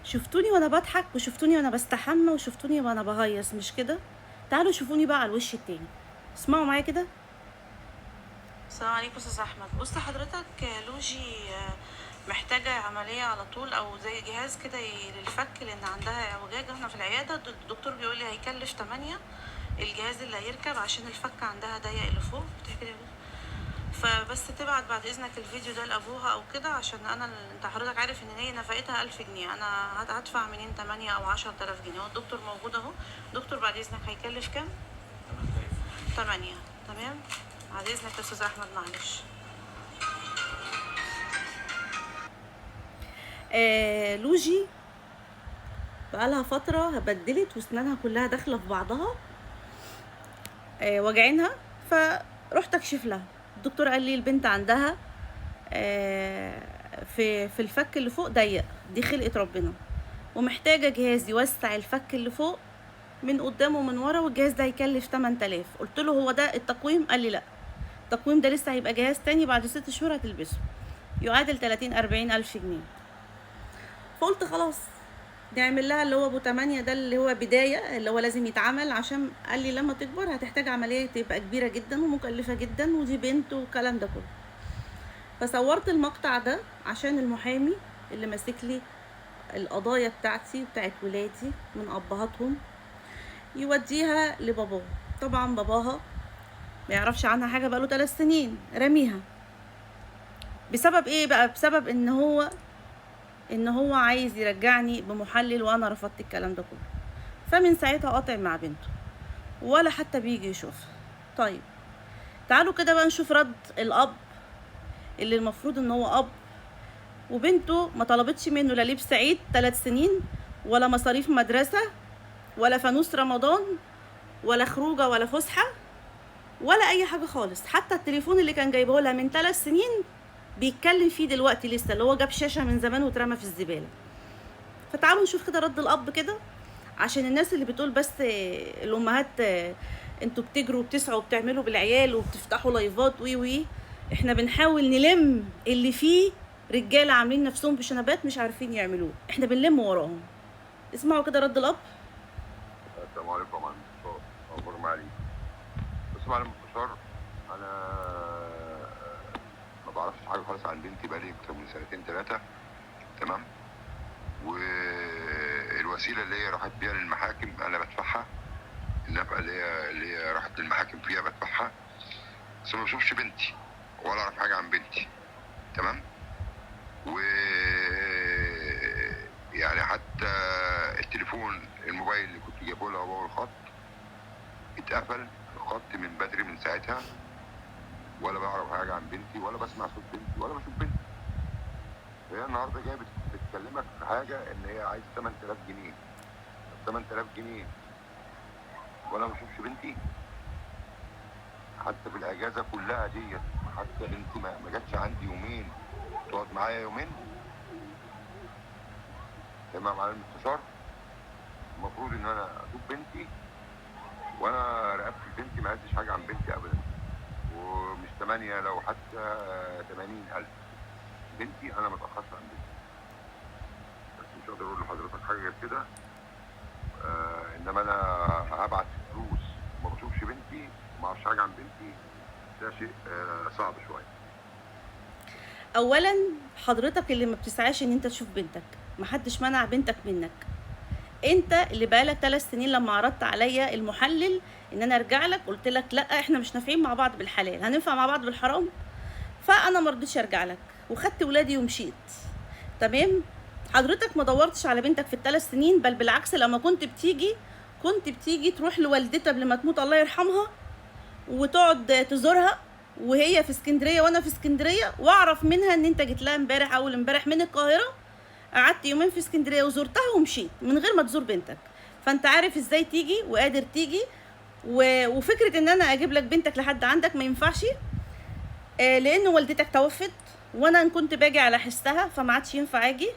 شفتوني وانا بضحك وشفتوني وانا بستحمى وشفتوني وانا بهيص، مش كده؟ تعالوا شوفوني بقى على الوش التاني، اسمعوا معايا كده. السلام عليكم استاذ احمد. بص حضرتك، لوجي محتاجه عمليه على طول، او زي جهاز كده للفك، لان عندها اعوجاج. احنا في العياده الدكتور بيقول لي هيكلف 8 الجهاز اللي هيركب، عشان الفك عندها ضيق اللي فوق. بتحكي لي فبس تبعت بعد اذنك الفيديو ده لابوها او كده، عشان انا انت حضرتك عارف ان هي نفقتها 1000 جنيه، انا هدفع منين 8 او 10000 جنيه؟ هو الدكتور موجود اهو. دكتور بعد اذنك هيكلف كام؟ 8. تمام، بعد اذنك يا استاذ احمد معلش. لوجي بقالها فترة بدلت واسنانها كلها داخلة في بعضها، واجعينها. فرحت اكشف لها، الدكتور قال لي البنت عندها في الفك اللي فوق ضيق، دي خلقة ربنا، ومحتاجة جهاز يوسع الفك اللي فوق من قدام ومن ورا، والجهاز ده هيكلف 8000. قلت له هو ده التقويم؟ قال لي لا، التقويم ده لسه هيبقى جهاز تاني بعد 6 شهور هتلبسه، يعادل 30-40 ألف جنيه. فقلت خلاص نعمل لها اللي هو ابو 8 ده، اللي هو بداية، اللي هو لازم يتعمل، عشان قال لي لما تكبر هتحتاج عملية تبقى كبيرة جدا ومكلفة جدا، ودي بنت والكلام ده كله. فصورت المقطع ده عشان المحامي اللي ماسك لي القضايا بتاعتي بتاعت ولادي من ابهاتهم يوديها لباباها. طبعا باباها ما يعرفش عنها حاجه، بقاله 3 سنين رميها. بسبب ايه بقى؟ بسبب ان هو عايز يرجعني بمحلل، وانا رفضت الكلام ده كله. فمن ساعتها قاطع مع بنته، ولا حتى بيجي يشوفها. طيب تعالوا كده بقى نشوف رد الاب، اللي المفروض ان هو اب، وبنته ما طلبتش منه لا لبس عيد 3 سنين، ولا مصاريف مدرسه، ولا فانوس رمضان، ولا خروجه، ولا فسحه، ولا اي حاجه خالص. حتى التليفون اللي كان جايبه لها من 3 سنين بيتكلم فيه دلوقتي لسه، اللي هو جاب شاشه من زمان واترمى في الزباله. فتعالوا نشوف كده رد الاب كده، عشان الناس اللي بتقول بس الامهات انتوا بتجروا وبتسعوا وبتعملوا بالعيال وبتفتحوا لايفات وي. احنا بنحاول نلم اللي فيه رجاله عاملين نفسهم بشنبات مش عارفين يعملوه، احنا بنلم وراهم. اسمعوا كده رد الاب. السلام عليكم يا معلم انتصار، اخبار معالي. بص يا معلم انتصار، انا ما بعرفش حاجه خالص عن بنتي بقالي اكتر من 2-3 سنين. تمام، والوسيله اللي هي راحت بيها للمحاكم انا بدفعها، النفقه اللي هي راحت للمحاكم فيها بدفعها، بس ما بشوفش بنتي ولا اعرف حاجه عن بنتي. تمام، و يعني حتى التليفون الموبايل اللي كنت جايبه لها وهو الخط اتقفل، الخط من بدري من ساعتها، ولا بعرف حاجه عن بنتي، ولا بسمع صوت بنتي، ولا بشوف بنتي. هي النهارده جايه بتكلمك في حاجه ان هي عايز 8000 جنيه. 8000 جنيه ولا ما بشوفش بنتي؟ حتى في الاجازه كلها ديت، حتى بنتي ما جاتش عندي يومين تقعد معايا يومين. تمام على المستشار، المفروض ان انا اشوف بنتي، وانا رقبت بنتي ما عدتش حاجه عن بنتي ابدا، ومش 8 لو حتى 80,000. بنتي انا ما اتاخرش عن بنتي، بس مش هقدر اقول لحضرتك حاجه غير كده. انما انا هبعت فلوس وما بشوفش بنتي وما اعرفش حاجه عن بنتي، ده شيء صعب شويه. اولا حضرتك اللي ما بتسعاش ان انت تشوف بنتك، محدش منع بنتك منك. انت اللي بقالك 3 سنين لما عرضت عليا المحلل ان انا ارجع لك، قلت لك لا احنا مش نافعين مع بعض بالحلال، هننفع مع بعض بالحرام. فانا ما رضيتش ارجع لك وخدت ولادي ومشيت. تمام، حضرتك ما دورتش على بنتك في ال3 سنين، بل بالعكس لما كنت بتيجي تروح لوالدتها قبل ما تموت الله يرحمها، وتقعد تزورها وهي في اسكندريه وانا في اسكندريه، واعرف منها ان انت جيت لها امبارح اول امبارح من القاهره، قعدت يومين في اسكندريه وزرتها ومشيت من غير ما تزور بنتك. فانت عارف ازاي تيجي وقادر تيجي. وفكره ان انا اجيب لك بنتك لحد عندك ما ينفعش، لان والدتك توفت، وانا ان كنت باجي على حسها فما عادش ينفع اجي.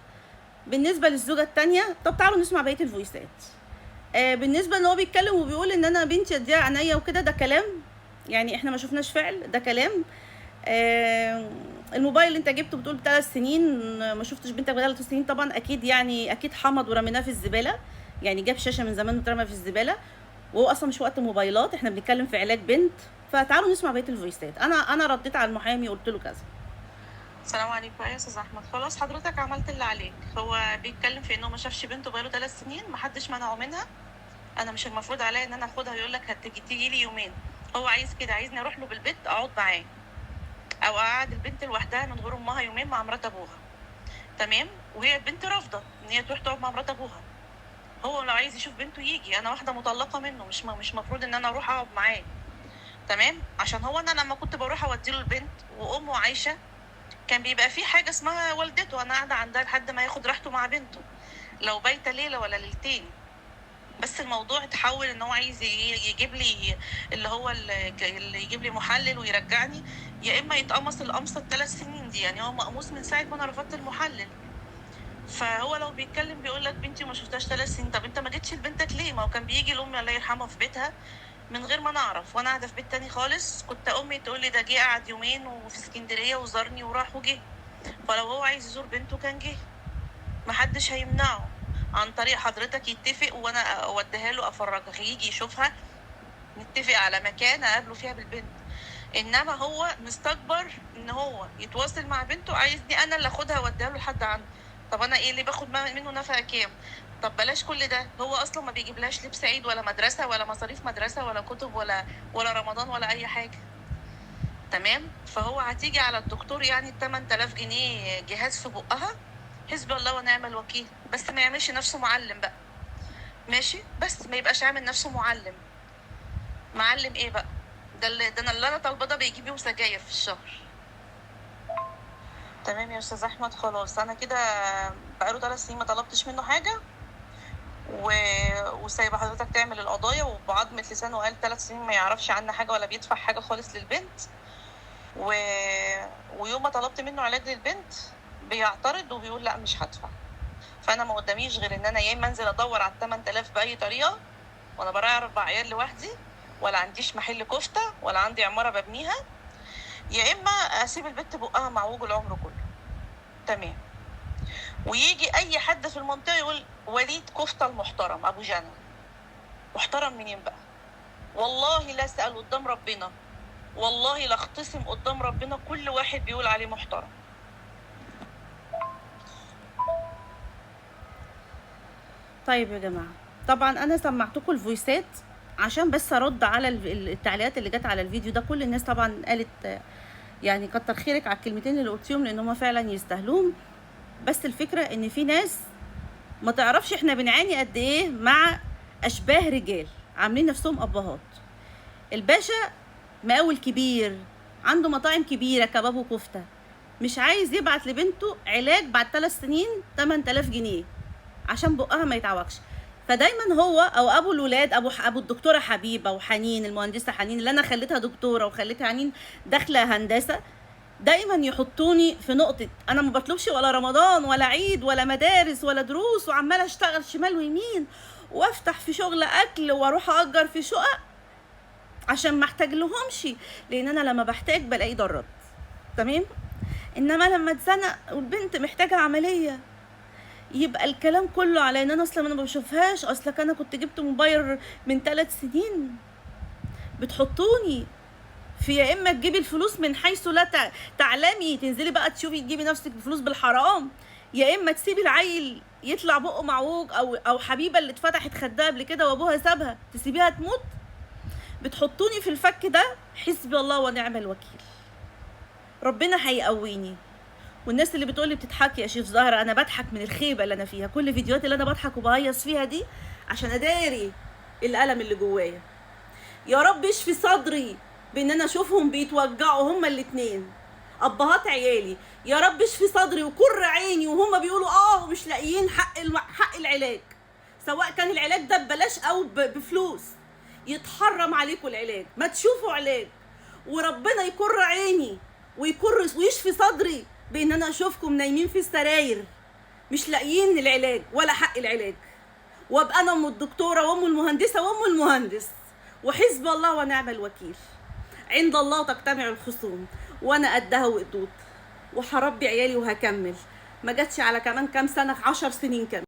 بالنسبه للزوجه التانية، طب تعالوا نسمع بقيه الفويسات. بالنسبه ان هو بيتكلم وبيقول ان انا بنتي اديها عينيا وكده، ده كلام، يعني احنا ما شفناش فعل، ده كلام. الموبايل اللي انت جبته بتقول ب3 سنين، ما شفتش بنتك بقالها 3 سنين، طبعا اكيد يعني اكيد حمض ورميناه في الزباله، يعني جاب شاشه من زمان واترمى في الزباله، وهو اصلا مش وقت موبايلات، احنا بنتكلم في علاج بنت. فتعالوا نسمع بقيه الفويسات. انا رديت على المحامي وقلت له كذا. السلام عليكم يا استاذ احمد. خلاص حضرتك عملت اللي عليك. هو بيتكلم في انه ما شافش بنته بقاله 3 سنين، ما حدش منعه منها. انا مش المفروض عليا ان انا اخدها ويقول لك تيجي لي يومين. هو عايز كده، عايزني اروح له بالبيت اقعد معاه، او اقعد البنت لوحدها من غير امها يومين مع مرات ابوها. تمام. وهي البنت رافضه ان هي تروح تقعد مع مرات ابوها. هو لو عايز يشوف بنته يجي، انا واحده مطلقه منه، مش مفروض ان انا اروح اقعد معاه. تمام. عشان هو انا لما كنت بروح اوديله البنت وامه عايشه، كان بيبقى في حاجه اسمها والدته، انا قاعده عندها لحد ما ياخد راحته مع بنته، لو بايته ليله ولا ليلتين. بس الموضوع اتحول ان هو عايز يجيب لي اللي هو اللي يجيب لي محلل ويرجعني، يا اما يتقمص القمصه ال3 سنين دي. يعني هو مقموص من ساعه ما انا رفضت المحلل. فهو لو بيتكلم بيقول لك بنتي ما شفتهاش 3 سنين، طب انت ما جيتش لبنتك ليه؟ ما هو كان بيجي لامي الله يرحمها في بيتها من غير ما نعرف، وانا قاعده في بيت تاني خالص، كنت امي تقول لي ده جه قعد يومين وفي اسكندريه وزارني وراح وجه. فلو هو عايز يزور بنته كان جه، محدش هيمنعه. عن طريق حضرتك يتفق وانا اوديها له افرجها، يجي يشوفها، نتفق على مكان اقابله فيها بالبنت. انما هو مستكبر ان هو يتواصل مع بنته، عايزني انا اللي اخدها واوديها له لحد عنده. طب انا ايه اللي باخد منه نفقه كام؟ طب بلاش كل ده، هو اصلا ما بيجيبلهاش لبس عيد ولا مدرسه ولا مصاريف مدرسه ولا كتب ولا رمضان ولا اي حاجه. تمام. فهو هتيجي على الدكتور يعني 8000 جنيه جهاز في بقها، حسبي الله ونعم الوكيل. بس ما يعملش نفسه معلم بقى، ماشي؟ بس ما يبقاش عامل نفسه معلم. معلم ايه بقى؟ ده انا اللي انا طالبه ده بيجيب يوم سجاير في الشهر. تمام يا استاذ احمد. خلاص انا كده بقاله 3 سنين ما طلبتش منه حاجه، وسايبه حضرتك تعمل القضايا، وبعضمه لسانه قال 3 سنين ما يعرفش عنا حاجه ولا بيدفع حاجه خالص للبنت. ويوم ما طلبت منه علاج للبنت بيعترض وبيقول لا مش هدفع. فانا ما قداميش غير ان انا يا اما انزل ادور على 8000 باي طريقه وانا براعي 4 عيال لوحدي، ولا عنديش محل كفته ولا عندي عماره ببنيها، يا اما اسيب البنت بقها معوج العمر كله. تمام. ويجي اي حد في المنطقه يقول وليد كفته المحترم ابو جنى. محترم منين بقى؟ والله لا اسال قدام ربنا، والله لا اختصم قدام ربنا، كل واحد بيقول عليه محترم. طيب يا جماعه، طبعا انا سمعتكم الفويسات عشان بس ارد على التعليقات اللي جت على الفيديو ده. كل الناس طبعا قالت يعني كتر خيرك على الكلمتين اللي قلتيهم، لان هم فعلا يستاهلوهم. بس الفكره ان في ناس ما تعرفش احنا بنعاني قد ايه مع اشباه رجال عاملين نفسهم ابهات. الباشا مقاول كبير، عنده مطاعم كبيره كباب وكفته، مش عايز يبعت لبنته علاج بعد 3 سنين 8000 جنيه عشان بقها ما يتعوجش. فدايما هو او ابو الولاد، ابو الدكتوره حبيبه وحنين، المهندسه حنين اللي انا خليتها دكتوره وخليتها حنين داخله هندسه، دايما يحطوني في نقطه انا ما بطلبش ولا رمضان ولا عيد ولا مدارس ولا دروس، وعماله اشتغل شمال ويمين وافتح في شغل اكل واروح اجر في شقق عشان ما احتاج لهمش، لان انا لما بحتاج بلاقي ضرات. تمام. انما لما اتزنق والبنت محتاجه عمليه، يبقى الكلام كله على ان انا اصلا ما بشوفهاش، اصلك انا كنت جبت موبايل من 3 سنين. بتحطوني في يا اما تجيبي الفلوس من حيث لا تعلمي، تنزلي بقى تشوفي تجيبي نفسك الفلوس بالحرام، يا اما تسيبي العيل يطلع بقه معوج، او حبيبه اللي اتفتحت خدها قبل كده وابوها سابها تسيبيها تموت. بتحطوني في الفك ده، حسبي الله ونعم الوكيل. ربنا هيقويني. والناس اللي بتقولي بتضحكي يا شيف زهره، انا بضحك من الخيبه اللي انا فيها. كل فيديوهاتي اللي انا بضحك وبهيص فيها دي عشان اداري الالم اللي جوايا. يا رب اشفي صدري بان انا اشوفهم بيتوجعوا هما الاتنين ابهات عيالي. يا رب اشفي صدري وكر عيني وهما بيقولوا ومش لاقيين حق العلاج، سواء كان العلاج ده ببلاش او بفلوس. يتحرم عليكم العلاج، ما تشوفوا علاج. وربنا يكر عيني ويشفي صدري بان انا اشوفكم نايمين في السراير مش لاقيين العلاج ولا حق العلاج، وابقى انا ام الدكتوره وام المهندسه وام المهندس، وحسب الله ونعم الوكيل. عند الله تجتمع الخصوم وانا قدها وقدود. وهربي عيالي وهكمل. ما جاتش على كمان كام سنه، 10 سنين كمان.